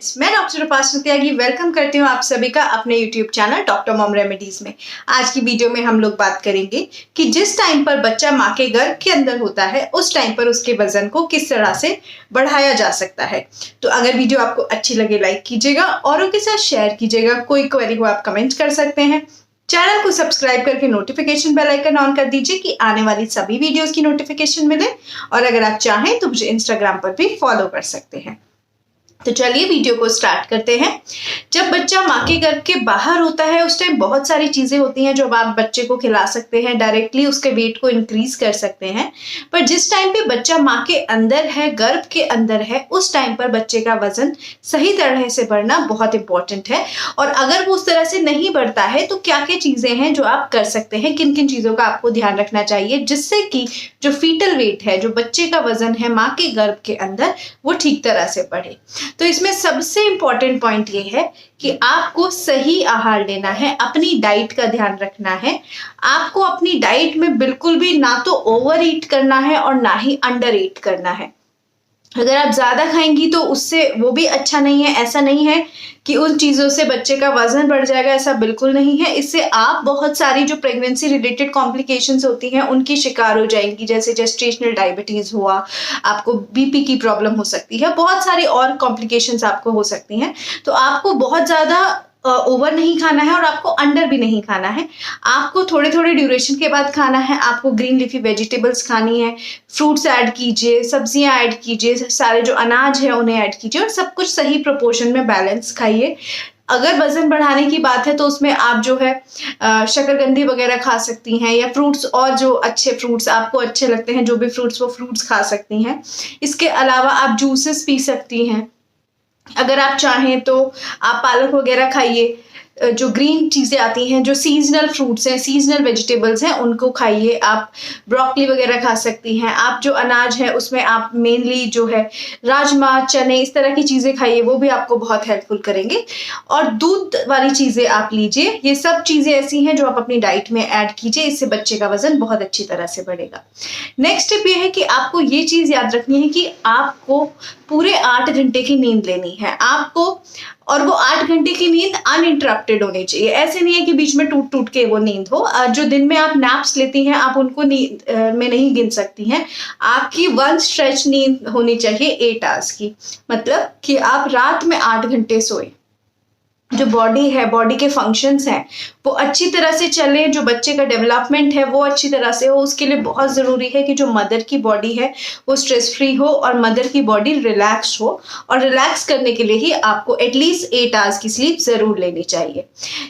Friends, मैं doctor उपासना त्यागी welcome करती हूँ आप सभी का अपने YouTube channel doctor mom remedies में। आज की वीडियो में हम लोग बात करेंगे कि जिस टाइम पर बच्चा माँ के गर्भ के अंदर होता है उस टाइम पर उसके वजन को किस तरह से बढ़ाया जा सकता है। तो अगर वीडियो आपको अच्छी लगे लाइक कीजिएगा, औरों के साथ शेयर कीजिएगा, कोई क्वेरी हो आप कमेंट कर सकते हैं। चैनल को सब्सक्राइब करके नोटिफिकेशन बेल आइकन ऑन कर दीजिए कि आने वाली सभी वीडियोस की नोटिफिकेशन मिले। और अगर आप चाहें तो मुझे इंस्टाग्राम पर भी फॉलो कर सकते हैं। तो चलिए वीडियो को स्टार्ट करते हैं। जब बच्चा माँ के गर्भ के बाहर होता है उस टाइम बहुत सारी चीजें होती हैं जो आप बच्चे को खिला सकते हैं, डायरेक्टली उसके वेट को इंक्रीज कर सकते हैं। पर जिस टाइम पे बच्चा माँ के अंदर है, गर्भ के अंदर है, उस टाइम पर बच्चे का वजन सही तरह से बढ़ना बहुत इंपॉर्टेंट है। और अगर वो उस तरह से नहीं बढ़ता है तो क्या क्या चीजें हैं जो आप कर सकते हैं, किन किन चीजों का आपको ध्यान रखना चाहिए जिससे कि जो फीटल वेट है, जो बच्चे का वजन है माँ के गर्भ के अंदर, वो ठीक तरह से बढ़े। तो इसमें सबसे इंपॉर्टेंट पॉइंट ये है कि आपको सही आहार लेना है, अपनी डाइट का ध्यान रखना है। आपको अपनी डाइट में बिल्कुल भी ना तो ओवर ईट करना है और ना ही अंडर ईट करना है। अगर आप ज्यादा खाएंगी तो उससे वो भी अच्छा नहीं है। ऐसा नहीं है कि उन चीजों से बच्चे का वजन बढ़ जाएगा, ऐसा बिल्कुल नहीं है। इससे आप बहुत सारी जो प्रेगनेंसी रिलेटेड कॉम्प्लिकेशंस होती हैं उनकी शिकार हो जाएंगी, जैसे जेस्टेशनल डायबिटीज हुआ, आपको बीपी की प्रॉब्लम हो सकती है, बहुत सारी और कॉम्प्लिकेशंस आपको हो सकती हैं। तो आपको बहुत ज्यादा ओवर नहीं खाना है और आपको अंडर भी नहीं खाना है। आपको थोड़े थोड़े ड्यूरेशन के बाद खाना है। आपको ग्रीन लीफी वेजिटेबल्स खानी है, फ्रूट्स ऐड कीजिए, सब्जियां ऐड कीजिए, सारे जो अनाज है उन्हें ऐड कीजिए और सब कुछ सही प्रोपोर्शन में बैलेंस खाइए। अगर वजन बढ़ाने की बात है तो उसमें आप जो है शकरकंदी वगैरह खा सकती हैं, या फ्रूट्स और जो अच्छे फ्रूट्स आपको अच्छे लगते हैं, जो भी फ्रूट्स, वो फ्रूट्स खा सकती हैं। इसके अलावा आप जूसेस पी सकती हैं। अगर आप चाहें तो आप पालक वगैरह खाइए, जो ग्रीन चीजें आती हैं, जो सीजनल फ्रूट्स हैं, सीजनल वेजिटेबल्स हैं, उनको खाइए। आप ब्रोकली वगैरह खा सकती हैं। आप जो अनाज है उसमें आप मेनली जो है राजमा, चने, इस तरह की चीजें खाइए, वो भी आपको बहुत हेल्पफुल करेंगे। और दूध वाली चीजें आप लीजिए। ये सब चीजें ऐसी हैं जो आप अपनी डाइट में ऐड कीजिए, इससे बच्चे का वजन बहुत अच्छी तरह से बढ़ेगा। नेक्स्ट स्टेप ये है कि आपको ये चीज याद रखनी है कि आपको पूरे 8 घंटे की नींद लेनी है आपको, और वो 8 घंटे की नींद अनइंटरप्टेड होनी चाहिए। ऐसे नहीं है कि बीच में टूट टूट के वो नींद हो। जो दिन में आप नैप्स लेती हैं आप उनको नींद में नहीं गिन सकती हैं। आपकी वन स्ट्रेच नींद होनी चाहिए 8 आवर्स की, मतलब कि आप रात में 8 घंटे सोए। जो बॉडी है, बॉडी के फंक्शंस हैं, वो अच्छी तरह से चले, जो बच्चे का डेवलपमेंट है वो अच्छी तरह से हो। उसके लिए बहुत जरूरी है कि जो मदर की बॉडी है वो स्ट्रेस फ्री हो और मदर की बॉडी रिलैक्स हो। और रिलैक्स करने के लिए ही आपको एटलीस्ट 8 आवर्स की स्लीप जरूर लेनी चाहिए।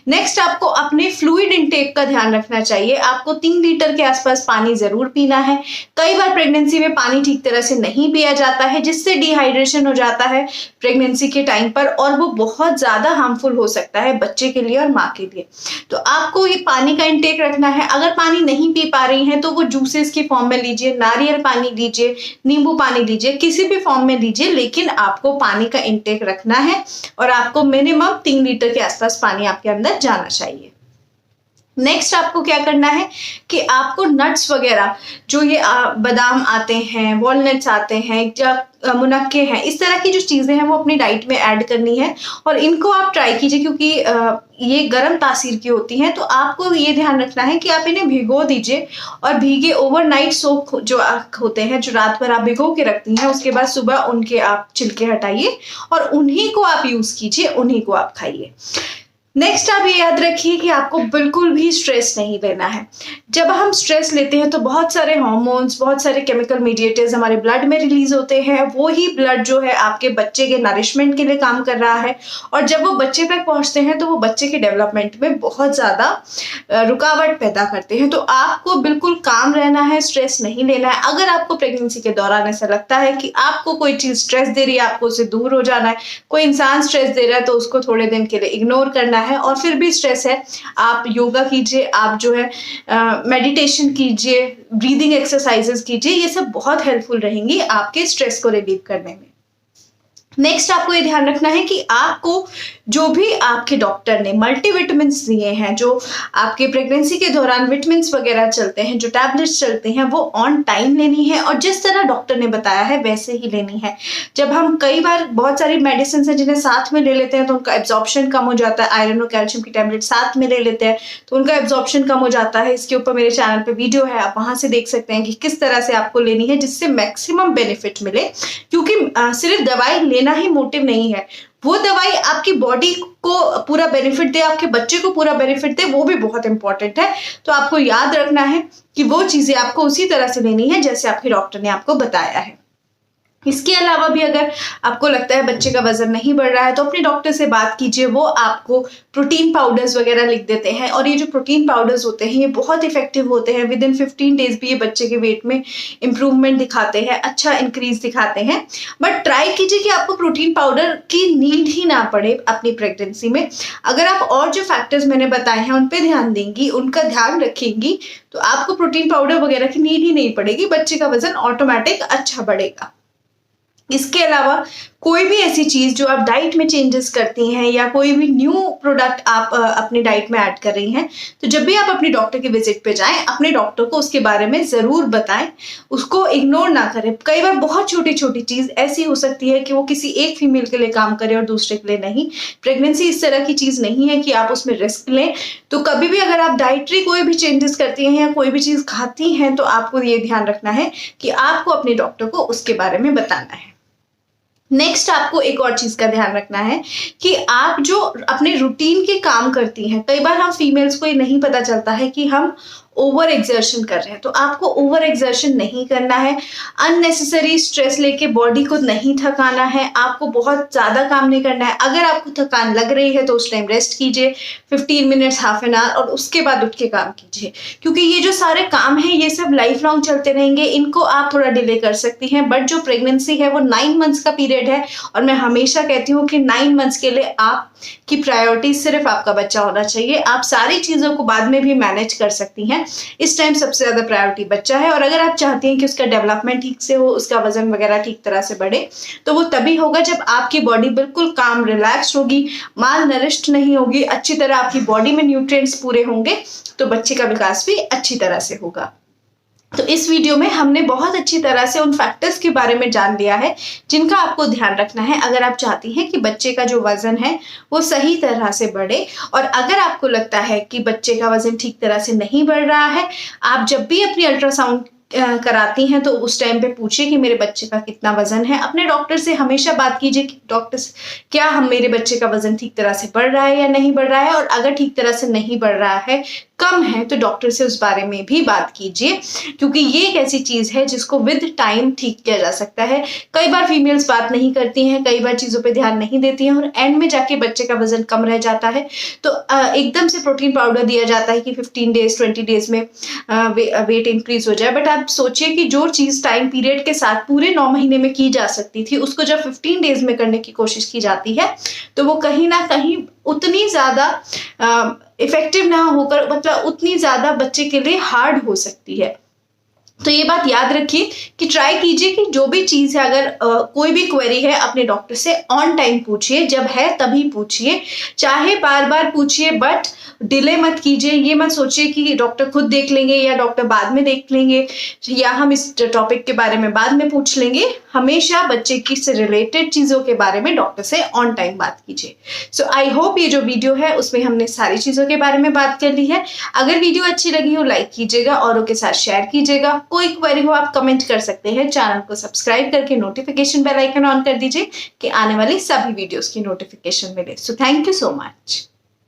नेक्स्ट, आपको अपने फ्लूइड इंटेक का ध्यान रखना चाहिए। आपको 3 लीटर के आसपास पानी जरूर पीना है। कई बार प्रेगनेंसी में पानी ठीक तरह से नहीं पिया जाता है, जिससे डिहाइड्रेशन हो जाता है प्रेगनेंसी के टाइम पर, और वो बहुत ज्यादा हार्मफुल हो सकता है बच्चे के लिए और माँ के लिए। तो आपको ये पानी का इंटेक रखना है। अगर पानी नहीं पी पा रही हैं तो वो जूसेस की फॉर्म में लीजिए, नारियल पानी लीजिए, नींबू पानी लीजिए, किसी भी फॉर्म में लीजिए, लेकिन आपको पानी का इंटेक रखना है और आपको मिनिमम 3 लीटर के आसपास पानी आपके अंदर जाना चाहिए। नेक्स्ट, आपको क्या करना है कि आपको नट्स वगैरह, जो ये बादाम आते हैं, वॉलनट्स आते हैं, या मुनक्के हैं, इस तरह की जो चीजें हैं वो अपनी डाइट में ऐड करनी है। और इनको आप ट्राई कीजिए क्योंकि ये गर्म तासीर की होती हैं। तो आपको ये ध्यान रखना है कि आप इन्हें भिगो दीजिए, और भीगे ओवरनाइट सोक जो होते हैं, जो रात भर आप भिगो के रखती हैं, उसके बाद सुबह उनके आप छिलके हटाइए और उन्हीं को आप यूज कीजिए, उन्हीं को आप खाइए। नेक्स्ट, आप ये याद रखिए कि आपको बिल्कुल भी स्ट्रेस नहीं लेना है। जब हम स्ट्रेस लेते हैं तो बहुत सारे हार्मोन्स, बहुत सारे केमिकल मीडिएटर्स हमारे ब्लड में रिलीज होते हैं। वो ही ब्लड जो है आपके बच्चे के नरिशमेंट के लिए काम कर रहा है, और जब वो बच्चे तक पहुंचते हैं तो वो बच्चे के डेवलपमेंट में बहुत ज्यादा रुकावट पैदा करते हैं। तो आपको बिल्कुल काम रहना है, स्ट्रेस नहीं लेना है। अगर आपको प्रेगनेंसी के दौरान ऐसा लगता है कि आपको कोई चीज स्ट्रेस दे रही है, आपको उससे दूर हो जाना है, कोई इंसान स्ट्रेस दे रहा है, तो उसको थोड़े दिन के लिए इग्नोर करना है। और फिर भी स्ट्रेस है, आप योगा कीजिए, आप जो है मेडिटेशन कीजिए, ब्रीदिंग एक्सरसाइजेस कीजिए, ये सब बहुत हेल्पफुल रहेंगी आपके स्ट्रेस को रिलीव करने में। नेक्स्ट, आपको ये ध्यान रखना है कि आपको जो भी आपके डॉक्टर ने मल्टीविटामिन दिए हैं, जो आपके प्रेगनेंसी के दौरान विटामिन वगैरह चलते हैं, जो टैबलेट्स चलते हैं, वो ऑन टाइम लेनी है और जिस तरह डॉक्टर ने बताया है वैसे ही लेनी है। जब हम कई बार बहुत सारी मेडिसिन है जिन्हें साथ में ले लेते हैं तो उनका एब्जॉर्प्शन कम हो जाता है। आयरन और कैल्शियम की टैबलेट साथ में ले लेते हैं तो उनका एब्जॉर्प्शन कम हो जाता है। इसके ऊपर मेरे चैनल पे वीडियो है, आप वहां से देख सकते हैं कि किस तरह से आपको लेनी है जिससे मैक्सिमम बेनिफिट मिले। क्योंकि सिर्फ दवाई लेना ही मोटिव नहीं है, वो दवाई आपकी बॉडी को पूरा बेनिफिट दे, आपके बच्चे को पूरा बेनिफिट दे, वो भी बहुत इंपॉर्टेंट है। तो आपको याद रखना है कि वो चीजें आपको उसी तरह से लेनी है जैसे आपके डॉक्टर ने आपको बताया है। इसके अलावा भी अगर आपको लगता है बच्चे का वजन नहीं बढ़ रहा है तो अपने डॉक्टर से बात कीजिए, वो आपको प्रोटीन पाउडर्स वगैरह लिख देते हैं। और ये जो प्रोटीन पाउडर्स होते हैं ये बहुत इफेक्टिव होते हैं। विद इन 15 डेज भी ये बच्चे के वेट में इंप्रूवमेंट दिखाते हैं, अच्छा इंक्रीज दिखाते हैं। बट ट्राई कीजिए कि आपको प्रोटीन पाउडर की नीड ही ना पड़े अपनी प्रेगनेंसी में। अगर आप और जो फैक्टर्स मैंने बताए हैं उन पर ध्यान देंगी, उनका ध्यान रखेंगी, तो आपको प्रोटीन पाउडर वगैरह की नीड ही नहीं पड़ेगी, बच्चे का वजन ऑटोमेटिक अच्छा बढ़ेगा। इसके अलावा कोई भी ऐसी चीज जो आप डाइट में चेंजेस करती हैं या कोई भी न्यू प्रोडक्ट आप अपनी डाइट में ऐड कर रही हैं, तो जब भी आप अपने डॉक्टर के विजिट पे जाएं, अपने डॉक्टर को उसके बारे में जरूर बताएं, उसको इग्नोर ना करें। कई बार बहुत छोटी छोटी चीज ऐसी हो सकती है कि वो किसी एक फीमेल के लिए काम करे और दूसरे के लिए नहीं। प्रेगनेंसी इस तरह की चीज नहीं है कि आप उसमें रिस्क लें। तो कभी भी अगर आप डाइटरी कोई भी चेंजेस करती हैं या कोई भी चीज खाती हैं तो आपको ये ध्यान रखना है कि आपको अपने डॉक्टर को उसके बारे में बताना है। नेक्स्ट आपको एक और चीज का ध्यान रखना है कि आप जो अपने रूटीन के काम करती हैं, कई बार हम फीमेल्स को ये नहीं पता चलता है कि हम ओवर एक्सर्शन कर रहे हैं। तो आपको ओवर एक्सर्शन नहीं करना है, अननेसेसरी स्ट्रेस लेके बॉडी को नहीं थकाना है, आपको बहुत ज्यादा काम नहीं करना है। अगर आपको थकान लग रही है तो उस टाइम रेस्ट कीजिए 15 मिनट्स, हाफ एन आवर, और उसके बाद उठ के काम कीजिए। क्योंकि ये जो सारे काम हैं ये सब लाइफ लॉन्ग चलते रहेंगे, इनको आप थोड़ा डिले कर सकती हैं। बट जो प्रेगनेंसी है वो 9 मंथ्स का पीरियड है और मैं हमेशा कहती हूँ कि 9 मंथ्स के लिए आपकी प्रायोरिटी सिर्फ आपका बच्चा होना चाहिए। आप सारी चीजों को बाद में भी मैनेज कर सकती हैं। इस टाइम सबसे ज्यादा प्रायोरिटी बच्चा है। और अगर आप चाहती हैं कि उसका डेवलपमेंट ठीक से हो, उसका वजन वगैरह ठीक तरह से बढ़े, तो वो तभी होगा जब आपकी बॉडी बिल्कुल काम रिलैक्स होगी, माल नरिश्ड नहीं होगी, अच्छी तरह आपकी बॉडी में न्यूट्रिएंट्स पूरे होंगे, तो बच्चे का विकास भी अच्छी तरह से होगा। तो इस वीडियो में हमने बहुत अच्छी तरह से उन फैक्टर्स के बारे में जान लिया है जिनका आपको ध्यान रखना है अगर आप चाहती हैं कि बच्चे का जो वजन है वो सही तरह से बढ़े। और अगर आपको लगता है कि बच्चे का वजन ठीक तरह से नहीं बढ़ रहा है, आप जब भी अपनी अल्ट्रासाउंड कराती हैं तो उस टाइम पे पूछिए कि मेरे बच्चे का कितना वजन है। अपने डॉक्टर से हमेशा बात कीजिए कि डॉक्टर क्या मेरे बच्चे का वजन ठीक तरह से बढ़ रहा है या नहीं बढ़ रहा है, और अगर ठीक तरह से नहीं बढ़ रहा है, कम है, तो डॉक्टर से उस बारे में भी बात कीजिए। क्योंकि ये एक ऐसी चीज है जिसको विद टाइम ठीक किया जा सकता है। कई बार फीमेल्स बात नहीं करती हैं, कई बार चीजों पे ध्यान नहीं देती हैं और एंड में जाके बच्चे का वजन कम रह जाता है। तो एकदम से प्रोटीन पाउडर दिया जाता है कि 15 डेज 20 डेज में वेट इंक्रीज हो जाए। बट आप सोचिए कि जो चीज टाइम पीरियड के साथ पूरे 9 महीने में की जा सकती थी, उसको जब 15 डेज में करने की कोशिश की जाती है तो वो कहीं ना कहीं उतनी ज्यादा इफेक्टिव ना होकर, मतलब उतनी ज्यादा बच्चे के लिए हार्ड हो सकती है। तो ये बात याद रखिए कि ट्राई कीजिए कि जो भी चीज है, अगर कोई भी क्वेरी है अपने डॉक्टर से ऑन टाइम पूछिए, जब है तभी पूछिए, चाहे बार बार पूछिए, बट डिले मत कीजिए। ये मत सोचिए कि डॉक्टर खुद देख लेंगे या डॉक्टर बाद में देख लेंगे या हम इस टॉपिक के बारे में बाद में पूछ लेंगे। हमेशा बच्चे की से रिलेटेड चीजों के बारे में डॉक्टर से ऑन टाइम बात कीजिए। सो आई होप ये जो वीडियो है उसमें हमने सारी चीजों के बारे में बात कर ली है। अगर वीडियो अच्छी लगी हो लाइक कीजिएगा, औरों के साथ शेयर कीजिएगा। कोई क्वेरी हो आप कमेंट कर सकते हैं। चैनल को सब्सक्राइब करके नोटिफिकेशन बेल आइकन ऑन कर दीजिए कि आने वाली सभी वीडियोस की नोटिफिकेशन मिले। So thank you so much.